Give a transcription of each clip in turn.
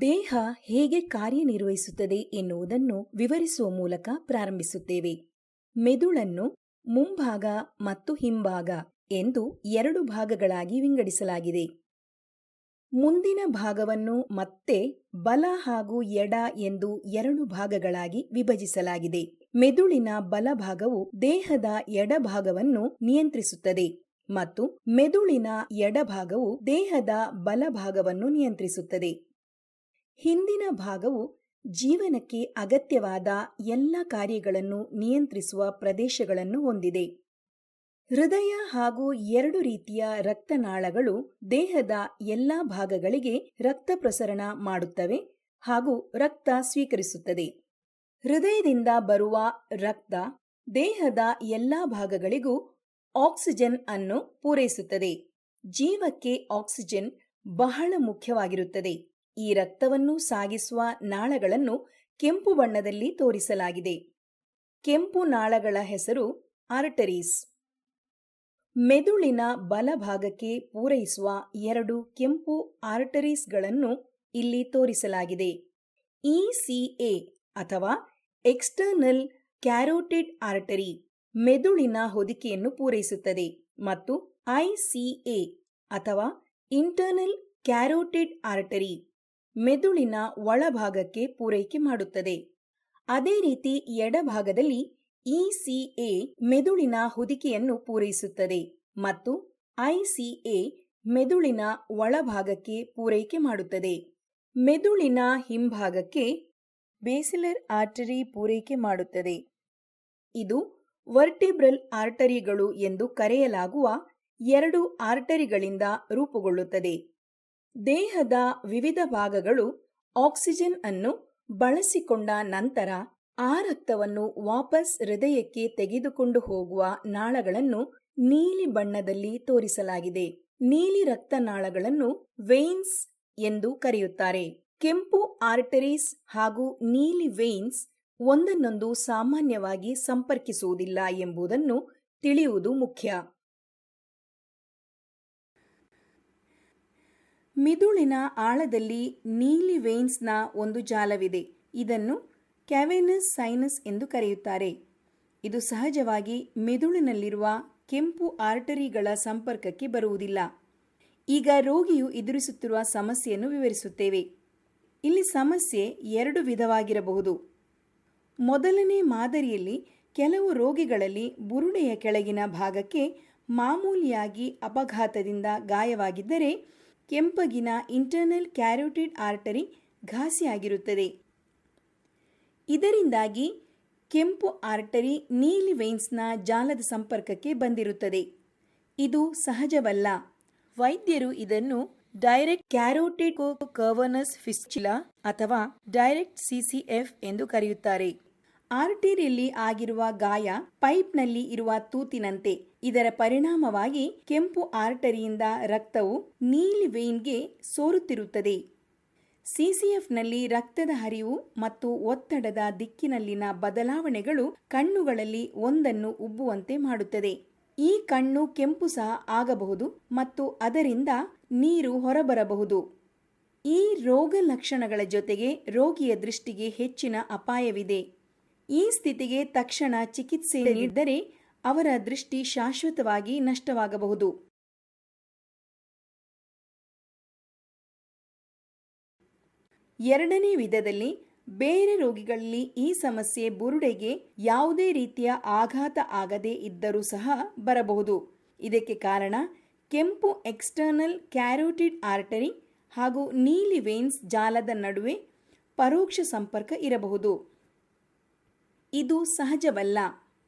ದೇಹ ಹೇಗೆ ಕಾರ್ಯನಿರ್ವಹಿಸುತ್ತದೆ ಎನ್ನುವುದನ್ನು ವಿವರಿಸುವ ಮೂಲಕ ಪ್ರಾರಂಭಿಸುತ್ತೇವೆ. ಮೆದುಳನ್ನು ಮುಂಭಾಗ ಮತ್ತು ಹಿಂಭಾಗ ಎಂದು ಎರಡು ಭಾಗಗಳಾಗಿ ವಿಂಗಡಿಸಲಾಗಿದೆ. ಮುಂದಿನ ಭಾಗವನ್ನು ಮತ್ತೆ ಬಲ ಹಾಗೂ ಎಡ ಎಂದು ಎರಡು ಭಾಗಗಳಾಗಿ ವಿಭಜಿಸಲಾಗಿದೆ. ಮೆದುಳಿನ ಬಲಭಾಗವು ದೇಹದ ಎಡಭಾಗವನ್ನು ನಿಯಂತ್ರಿಸುತ್ತದೆ ಮತ್ತು ಮೆದುಳಿನ ಎಡಭಾಗವು ದೇಹದ ಬಲಭಾಗವನ್ನು ನಿಯಂತ್ರಿಸುತ್ತದೆ. ಹಿಂದಿನ ಭಾಗವು ಜೀವನಕ್ಕೆ ಅಗತ್ಯವಾದ ಎಲ್ಲ ಕಾರ್ಯಗಳನ್ನು ನಿಯಂತ್ರಿಸುವ ಪ್ರದೇಶಗಳನ್ನು ಹೊಂದಿದೆ. ಹೃದಯ ಹಾಗೂ ಎರಡು ರೀತಿಯ ರಕ್ತನಾಳಗಳು ದೇಹದ ಎಲ್ಲ ಭಾಗಗಳಿಗೆ ರಕ್ತ ಪ್ರಸರಣ ಮಾಡುತ್ತವೆ ಹಾಗೂ ರಕ್ತ ಸ್ವೀಕರಿಸುತ್ತದೆ. ಹೃದಯದಿಂದ ಬರುವ ರಕ್ತ ದೇಹದ ಎಲ್ಲ ಭಾಗಗಳಿಗೂ ಆಕ್ಸಿಜನ್ ಅನ್ನು ಪೂರೈಸುತ್ತದೆ. ಜೀವಕ್ಕೆ ಆಕ್ಸಿಜನ್ ಬಹಳ ಮುಖ್ಯವಾಗಿರುತ್ತದೆ. ಈ ರಕ್ತವನ್ನು ಸಾಗಿಸುವ ನಾಳಗಳನ್ನು ಕೆಂಪು ಬಣ್ಣದಲ್ಲಿ ತೋರಿಸಲಾಗಿದೆ. ಕೆಂಪು ನಾಳಗಳ ಹೆಸರು ಆರ್ಟರೀಸ್. ಮೆದುಳಿನ ಬಲಭಾಗಕ್ಕೆ ಪೂರೈಸುವ ಎರಡು ಕೆಂಪು ಆರ್ಟರೀಸ್ಗಳನ್ನು ಇಲ್ಲಿ ತೋರಿಸಲಾಗಿದೆ. ಇಸಿಎ ಅಥವಾ ಎಕ್ಸ್ಟರ್ನಲ್ ಕ್ಯಾರೋಟಿಡ್ ಆರ್ಟರಿ ಮೆದುಳಿನ ಹೊದಿಕೆಯನ್ನು ಪೂರೈಸುತ್ತದೆ ಮತ್ತು ಐಸಿಎ ಅಥವಾ ಇಂಟರ್ನಲ್ ಕ್ಯಾರೋಟಿಡ್ ಆರ್ಟರಿ ಮೆದುಳಿನ ಒಳಭಾಗಕ್ಕೆ ಪೂರೈಕೆ ಮಾಡುತ್ತದೆ. ಅದೇ ರೀತಿ ಎಡಭಾಗದಲ್ಲಿ ಇಸಿಎ ಮೆದುಳಿನ ಹೊದಿಕೆಯನ್ನು ಪೂರೈಸುತ್ತದೆ ಮತ್ತು ಐಸಿಎ ಮೆದುಳಿನ ಒಳಭಾಗಕ್ಕೆ ಪೂರೈಕೆ ಮಾಡುತ್ತದೆ. ಮೆದುಳಿನ ಹಿಂಭಾಗಕ್ಕೆ ಬೇಸಿಲರ್ ಆರ್ಟರಿ ಪೂರೈಕೆ ಮಾಡುತ್ತದೆ. ಇದು ವರ್ಟಿಬ್ರಲ್ ಆರ್ಟರಿಗಳು ಎಂದು ಕರೆಯಲಾಗುವ ಎರಡು ಆರ್ಟರಿಗಳಿಂದ ರೂಪುಗೊಳ್ಳುತ್ತದೆ. ದೇಹದ ವಿವಿಧ ಭಾಗಗಳು ಆಕ್ಸಿಜನ್ ಅನ್ನು ಬಳಸಿಕೊಂಡ ನಂತರ ಆ ರಕ್ತವನ್ನು ವಾಪಸ್ ಹೃದಯಕ್ಕೆ ತೆಗೆದುಕೊಂಡು ಹೋಗುವ ನಾಳಗಳನ್ನು ನೀಲಿ ಬಣ್ಣದಲ್ಲಿ ತೋರಿಸಲಾಗಿದೆ. ನೀಲಿ ರಕ್ತನಾಳಗಳನ್ನು ವೇನ್ಸ್ ಎಂದು ಕರೆಯುತ್ತಾರೆ. ಕೆಂಪು ಆರ್ಟರೀಸ್ ಹಾಗೂ ನೀಲಿ ವೇನ್ಸ್ ಒಂದನ್ನೊಂದು ಸಾಮಾನ್ಯವಾಗಿ ಸಂಪರ್ಕಿಸುವುದಿಲ್ಲ ಎಂಬುದನ್ನು ತಿಳಿಯುವುದು ಮುಖ್ಯ. ಮಿದುಳಿನ ಆಳದಲ್ಲಿ ನೀಲಿ ವೇನ್ಸ್ನ ಒಂದು ಜಾಲವಿದೆ. ಇದನ್ನು ಕ್ಯಾವೆನಸ್ ಸೈನಸ್ ಎಂದು ಕರೆಯುತ್ತಾರೆ. ಇದು ಸಹಜವಾಗಿ ಮೆದುಳಿನಲ್ಲಿರುವ ಕೆಂಪು ಆರ್ಟರಿಗಳ ಸಂಪರ್ಕಕ್ಕೆ ಬರುವುದಿಲ್ಲ. ಈಗ ರೋಗಿಯು ಎದುರಿಸುತ್ತಿರುವ ಸಮಸ್ಯೆಯನ್ನು ವಿವರಿಸುತ್ತೇವೆ. ಇಲ್ಲಿ ಸಮಸ್ಯೆ ಎರಡು ವಿಧವಾಗಿರಬಹುದು. ಮೊದಲನೇ ಮಾದರಿಯಲ್ಲಿ ಕೆಲವು ರೋಗಿಗಳಲ್ಲಿ ಬುರುಡೆಯ ಕೆಳಗಿನ ಭಾಗಕ್ಕೆ ಮಾಮೂಲಿಯಾಗಿ ಅಪಘಾತದಿಂದ ಗಾಯವಾಗಿದ್ದರೆ ಕೆಂಪಗಿನ ಇಂಟರ್ನಲ್ ಕ್ಯಾರೋಟಿಡ್ ಆರ್ಟರಿ ಘಾಸಿಯಾಗಿರುತ್ತದೆ. ಇದರಿಂದಾಗಿ ಕೆಂಪು ಆರ್ಟರಿ ನೀಲಿ ವೇನ್ಸ್ನ ಜಾಲದ ಸಂಪರ್ಕಕ್ಕೆ ಬಂದಿರುತ್ತದೆ. ಇದು ಸಹಜವಲ್ಲ. ವೈದ್ಯರು ಇದನ್ನು ಡೈರೆಕ್ಟ್ ಕ್ಯಾರೋಟಿಡ್ ಕವರ್ನಸ್ ಫಿಸ್ಚುಲಾ ಅಥವಾ ಡೈರೆಕ್ಟ್ ಸಿಸಿಎಫ್ ಎಂದು ಕರೆಯುತ್ತಾರೆ. ಆರ್ಟರಿಯಲ್ಲಿ ಆಗಿರುವ ಗಾಯ ಪೈಪ್ನಲ್ಲಿ ಇರುವ ತೂತಿನಂತೆ. ಇದರ ಪರಿಣಾಮವಾಗಿ ಕೆಂಪು ಆರ್ಟರಿಯಿಂದ ರಕ್ತವು ನೀಲಿ ವೇನ್ಗೆ ಸೋರುತ್ತಿರುತ್ತದೆ. ಸಿಸಿಎಫ್ನಲ್ಲಿ ರಕ್ತದ ಹರಿವು ಮತ್ತು ಒತ್ತಡದ ದಿಕ್ಕಿನಲ್ಲಿನ ಬದಲಾವಣೆಗಳು ಕಣ್ಣುಗಳಲ್ಲಿ ಒಂದನ್ನು ಉಬ್ಬುವಂತೆ ಮಾಡುತ್ತದೆ. ಈ ಕಣ್ಣು ಕೆಂಪು ಸಹ ಆಗಬಹುದು ಮತ್ತು ಅದರಿಂದ ನೀರು ಹೊರಬರಬಹುದು. ಈ ರೋಗ ಲಕ್ಷಣಗಳ ಜೊತೆಗೆ ರೋಗಿಯ ದೃಷ್ಟಿಗೆ ಹೆಚ್ಚಿನ ಅಪಾಯವಿದೆ. ಈ ಸ್ಥಿತಿಗೆ ತಕ್ಷಣ ಚಿಕಿತ್ಸೆ ನೀಡಿದರೆ ಅವರ ದೃಷ್ಟಿ ಶಾಶ್ವತವಾಗಿ ನಷ್ಟವಾಗಬಹುದು. ಎರಡನೇ ವಿಧದಲ್ಲಿ ಬೇರೆ ರೋಗಿಗಳಲ್ಲಿ ಈ ಸಮಸ್ಯೆ ಬುರುಡೆಗೆ ಯಾವುದೇ ರೀತಿಯ ಆಘಾತ ಆಗದೇ ಇದ್ದರೂ ಸಹ ಬರಬಹುದು. ಇದಕ್ಕೆ ಕಾರಣ ಕೆಂಪು ಎಕ್ಸ್ಟರ್ನಲ್ ಕ್ಯಾರೋಟಿಡ್ ಆರ್ಟರಿ ಹಾಗೂ ನೀಲಿ ವೇನ್ಸ್ ಜಾಲದ ನಡುವೆ ಪರೋಕ್ಷ ಸಂಪರ್ಕ ಇರಬಹುದು. ಇದು ಸಹಜವಲ್ಲ.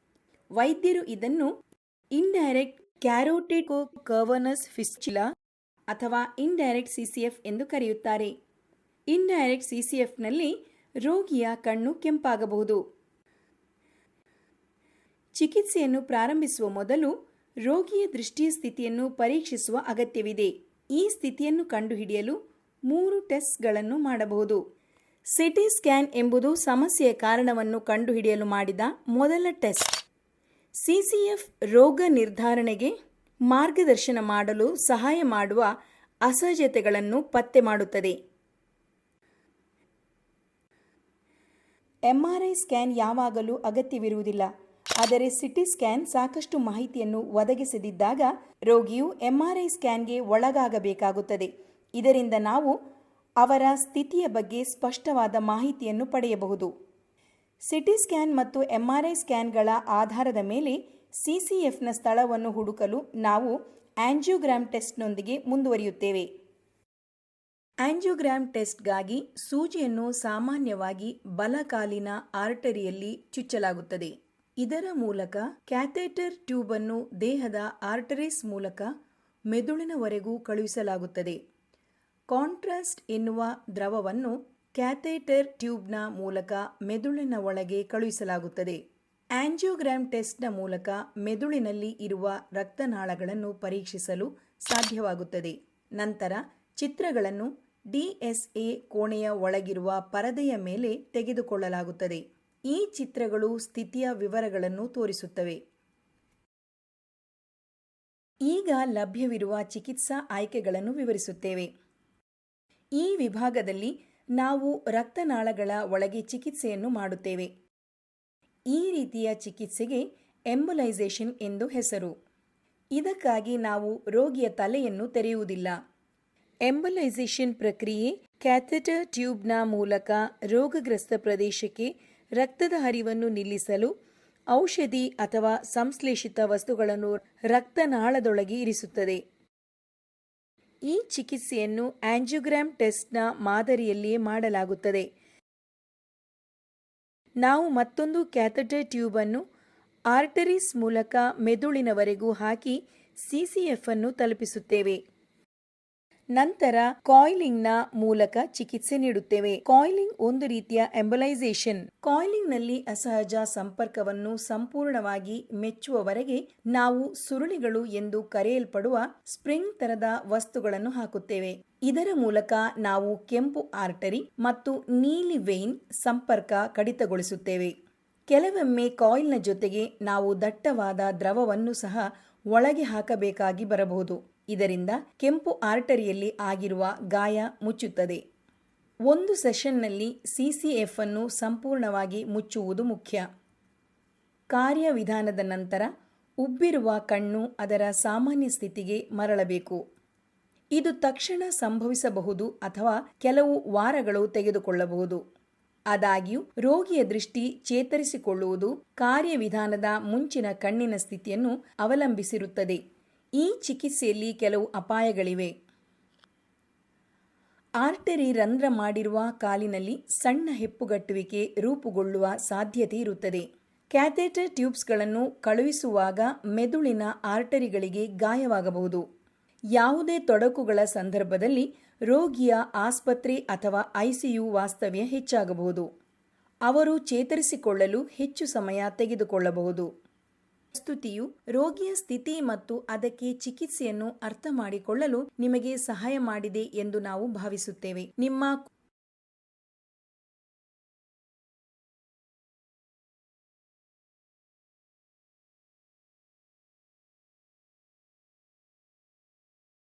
ವೈದ್ಯರು ಇದನ್ನು ಇಂಡೈರೆಕ್ಟ್ ಕ್ಯಾರೋಟಿಡ್ ಕವರ್ನಸ್ ಫಿಸ್ಚುಲಾ ಅಥವಾ ಇಂಡೈರೆಕ್ಟ್ ಸಿಸಿಎಫ್ ಎಂದು ಕರೆಯುತ್ತಾರೆ. ಇಂಡೈರೆಕ್ಟ್ ಸಿಸಿಎಫ್ನಲ್ಲಿ ರೋಗಿಯ ಕಣ್ಣು ಕೆಂಪಾಗಬಹುದು. ಚಿಕಿತ್ಸೆಯನ್ನು ಪ್ರಾರಂಭಿಸುವ ಮೊದಲು ರೋಗಿಯ ದೃಷ್ಟಿಯ ಸ್ಥಿತಿಯನ್ನು ಪರೀಕ್ಷಿಸುವ ಅಗತ್ಯವಿದೆ. ಈ ಸ್ಥಿತಿಯನ್ನು ಕಂಡುಹಿಡಿಯಲು 3 ಟೆಸ್ಟ್ಗಳನ್ನು ಮಾಡಬಹುದು. ಸಿಟಿ ಸ್ಕ್ಯಾನ್ ಎಂಬುದು ಸಮಸ್ಯೆಯ ಕಾರಣವನ್ನು ಕಂಡುಹಿಡಿಯಲು ಮಾಡಿದ ಮೊದಲ ಟೆಸ್ಟ್. ಸಿಸಿಎಫ್ ರೋಗ ನಿರ್ಧಾರಣೆಗೆ ಮಾರ್ಗದರ್ಶನ ಮಾಡಲು ಸಹಾಯ ಮಾಡುವ ಅಸಹಜತೆಗಳನ್ನು ಪತ್ತೆ ಮಾಡುತ್ತದೆ. MRI ಸ್ಕ್ಯಾನ್ ಯಾವಾಗಲೂ ಅಗತ್ಯವಿರುವುದಿಲ್ಲ. ಆದರೆ ಸಿಟಿ ಸ್ಕ್ಯಾನ್ ಸಾಕಷ್ಟು ಮಾಹಿತಿಯನ್ನು ಒದಗಿಸದಿದ್ದಾಗ ರೋಗಿಯು MRI ಸ್ಕ್ಯಾನ್ಗೆ ಒಳಗಾಗಬೇಕಾಗುತ್ತದೆ. ಇದರಿಂದ ನಾವು ಅವರ ಸ್ಥಿತಿಯ ಬಗ್ಗೆ ಸ್ಪಷ್ಟವಾದ ಮಾಹಿತಿಯನ್ನು ಪಡೆಯಬಹುದು. ಸಿಟಿ ಸ್ಕ್ಯಾನ್ ಮತ್ತು MRI ಸ್ಕ್ಯಾನ್ಗಳ ಆಧಾರದ ಮೇಲೆ CCFನ ಸ್ಥಳವನ್ನು ಹುಡುಕಲು ನಾವು ಆಂಜಿಯೋಗ್ರಾಮ್ ಟೆಸ್ಟ್ನೊಂದಿಗೆ ಮುಂದುವರಿಯುತ್ತೇವೆ. ಆಂಜಿಯೋಗ್ರಾಮ್ ಟೆಸ್ಟ್ಗಾಗಿ ಸೂಜಿಯನ್ನು ಸಾಮಾನ್ಯವಾಗಿ ಬಲಕಾಲಿನ ಆರ್ಟರಿಯಲ್ಲಿ ಚುಚ್ಚಲಾಗುತ್ತದೆ. ಇದರ ಮೂಲಕ ಕ್ಯಾಥೆಟರ್ ಟ್ಯೂಬ್ ಅನ್ನು ದೇಹದ ಆರ್ಟರೀಸ್ ಮೂಲಕ ಮೆದುಳಿನವರೆಗೂ ಕಳುಹಿಸಲಾಗುತ್ತದೆ. ಕಾಂಟ್ರಾಸ್ಟ್ ಎನ್ನುವ ದ್ರವವನ್ನು ಕ್ಯಾಥೆಟರ್ ಟ್ಯೂಬ್ನ ಮೂಲಕ ಮೆದುಳಿನ ಒಳಗೆ ಕಳುಹಿಸಲಾಗುತ್ತದೆ. ಆಂಜಿಯೋಗ್ರಾಮ್ ಟೆಸ್ಟ್ನ ಮೂಲಕ ಮೆದುಳಿನಲ್ಲಿ ಇರುವ ರಕ್ತನಾಳಗಳನ್ನು ಪರೀಕ್ಷಿಸಲು ಸಾಧ್ಯವಾಗುತ್ತದೆ. ನಂತರ ಚಿತ್ರಗಳನ್ನು DSA ಕೋಣೆಯ ಒಳಗಿರುವ ಪರದೆಯ ಮೇಲೆ ತೆಗೆದುಕೊಳ್ಳಲಾಗುತ್ತದೆ. ಈ ಚಿತ್ರಗಳು ಸ್ಥಿತಿಯ ವಿವರಗಳನ್ನು ತೋರಿಸುತ್ತವೆ. ಈಗ ಲಭ್ಯವಿರುವ ಚಿಕಿತ್ಸಾ ಆಯ್ಕೆಗಳನ್ನು ವಿವರಿಸುತ್ತೇವೆ. ಈ ವಿಭಾಗದಲ್ಲಿ ನಾವು ರಕ್ತನಾಳಗಳ ಒಳಗೆ ಚಿಕಿತ್ಸೆಯನ್ನು ಮಾಡುತ್ತೇವೆ. ಈ ರೀತಿಯ ಚಿಕಿತ್ಸೆಗೆ ಎಂಬೊಲೈಸೇಷನ್ ಎಂದು ಹೆಸರು. ಇದಕ್ಕಾಗಿ ನಾವು ರೋಗಿಯ ತಲೆಯನ್ನು ತೆರೆಯುವುದಿಲ್ಲ. ಎಂಬೊಲೈಸೇಷನ್ ಪ್ರಕ್ರಿಯೆ ಕ್ಯಾಥೆಟರ್ ಟ್ಯೂಬ್ನ ಮೂಲಕ ರೋಗಗ್ರಸ್ತ ಪ್ರದೇಶಕ್ಕೆ ರಕ್ತದ ಹರಿವನ್ನು ನಿಲ್ಲಿಸಲು ಔಷಧಿ ಅಥವಾ ಸಂಶ್ಲೇಷಿತ ವಸ್ತುಗಳನ್ನು ರಕ್ತನಾಳದೊಳಗೆ ಇರಿಸುತ್ತದೆ. ಈ ಚಿಕಿತ್ಸೆಯನ್ನು ಆಂಜಿಯೋಗ್ರಾಮ್ ಟೆಸ್ಟ್ನ ಮಾದರಿಯಲ್ಲಿಯೇ ಮಾಡಲಾಗುತ್ತದೆ. ನಾವು ಮತ್ತೊಂದು ಕ್ಯಾಥೆಟರ್ ಟ್ಯೂಬ್ ಅನ್ನು ಆರ್ಟರೀಸ್ ಮೂಲಕ ಮೆದುಳಿನವರೆಗೂ ಹಾಕಿ CCF ಅನ್ನು ತಲುಪಿಸುತ್ತೇವೆ. ನಂತರ ಕಾಯಿಲಿಂಗ್ನ ಮೂಲಕ ಚಿಕಿತ್ಸೆ ನೀಡುತ್ತೇವೆ. ಕಾಯಿಲಿಂಗ್ ಒಂದು ರೀತಿಯ ಎಂಬೊಲೈಸೇಷನ್. ಕಾಯಿಲಿಂಗ್ನಲ್ಲಿ ಅಸಹಜ ಸಂಪರ್ಕವನ್ನು ಸಂಪೂರ್ಣವಾಗಿ ಮೆಚ್ಚುವವರೆಗೆ ನಾವು ಸುರುಳಿಗಳು ಎಂದು ಕರೆಯಲ್ಪಡುವ ಸ್ಪ್ರಿಂಗ್ ತರದ ವಸ್ತುಗಳನ್ನು ಹಾಕುತ್ತೇವೆ. ಇದರ ಮೂಲಕ ನಾವು ಕೆಂಪು ಆರ್ಟರಿ ಮತ್ತು ನೀಲಿ ವೇನ್ ಸಂಪರ್ಕ ಕಡಿತಗೊಳಿಸುತ್ತೇವೆ. ಕೆಲವೊಮ್ಮೆ ಕಾಯಿಲ್ನ ಜೊತೆಗೆ ನಾವು ದಟ್ಟವಾದ ದ್ರವವನ್ನು ಸಹ ಒಳಗೆ ಹಾಕಬೇಕಾಗಿ ಬರಬಹುದು. ಇದರಿಂದ ಕೆಂಪು ಆರ್ಟರಿಯಲ್ಲಿ ಆಗಿರುವ ಗಾಯ ಮುಚ್ಚುತ್ತದೆ. ಒಂದು ಸೆಷನ್ನಲ್ಲಿ CCF ಅನ್ನು ಸಂಪೂರ್ಣವಾಗಿ ಮುಚ್ಚುವುದು ಮುಖ್ಯ. ಕಾರ್ಯವಿಧಾನದ ನಂತರ ಉಬ್ಬಿರುವ ಕಣ್ಣು ಅದರ ಸಾಮಾನ್ಯ ಸ್ಥಿತಿಗೆ ಮರಳಬೇಕು. ಇದು ತಕ್ಷಣ ಸಂಭವಿಸಬಹುದು ಅಥವಾ ಕೆಲವು ವಾರಗಳು ತೆಗೆದುಕೊಳ್ಳಬಹುದು. ಆದಾಗ್ಯೂ ರೋಗಿಯ ದೃಷ್ಟಿ ಚೇತರಿಸಿಕೊಳ್ಳುವುದು ಕಾರ್ಯವಿಧಾನದ ಮುಂಚಿನ ಕಣ್ಣಿನ ಸ್ಥಿತಿಯನ್ನು ಅವಲಂಬಿಸಿರುತ್ತದೆ. ಈ ಚಿಕಿತ್ಸೆಯಲ್ಲಿ ಕೆಲವು ಅಪಾಯಗಳಿವೆ. ಆರ್ಟರಿ ರಂಧ್ರ ಮಾಡಿರುವ ಕಾಲಿನಲ್ಲಿ ಸಣ್ಣ ಹೆಪ್ಪುಗಟ್ಟುವಿಕೆ ರೂಪುಗೊಳ್ಳುವ ಸಾಧ್ಯತೆ ಇರುತ್ತದೆ. ಕ್ಯಾಥೆಟರ್ ಟ್ಯೂಬ್ಸ್ಗಳನ್ನು ಕಳುಹಿಸುವಾಗ ಮೆದುಳಿನ ಆರ್ಟರಿಗಳಿಗೆ ಗಾಯವಾಗಬಹುದು. ಯಾವುದೇ ತೊಡಕುಗಳ ಸಂದರ್ಭದಲ್ಲಿ ರೋಗಿಯ ಆಸ್ಪತ್ರೆ ಅಥವಾ ICU ವಾಸ್ತವ್ಯ ಹೆಚ್ಚಾಗಬಹುದು. ಅವರು ಚೇತರಿಸಿಕೊಳ್ಳಲು ಹೆಚ್ಚು ಸಮಯ ತೆಗೆದುಕೊಳ್ಳಬಹುದು. ಪ್ರಸ್ತುತಿಯು ರೋಗಿಯ ಸ್ಥಿತಿ ಮತ್ತು ಅದಕ್ಕೆ ಚಿಕಿತ್ಸೆಯನ್ನು ಅರ್ಥ ಮಾಡಿಕೊಳ್ಳಲು ನಿಮಗೆ ಸಹಾಯ ಮಾಡಿದೆ ಎಂದು ನಾವು ಭಾವಿಸುತ್ತೇವೆ. ನಿಮ್ಮ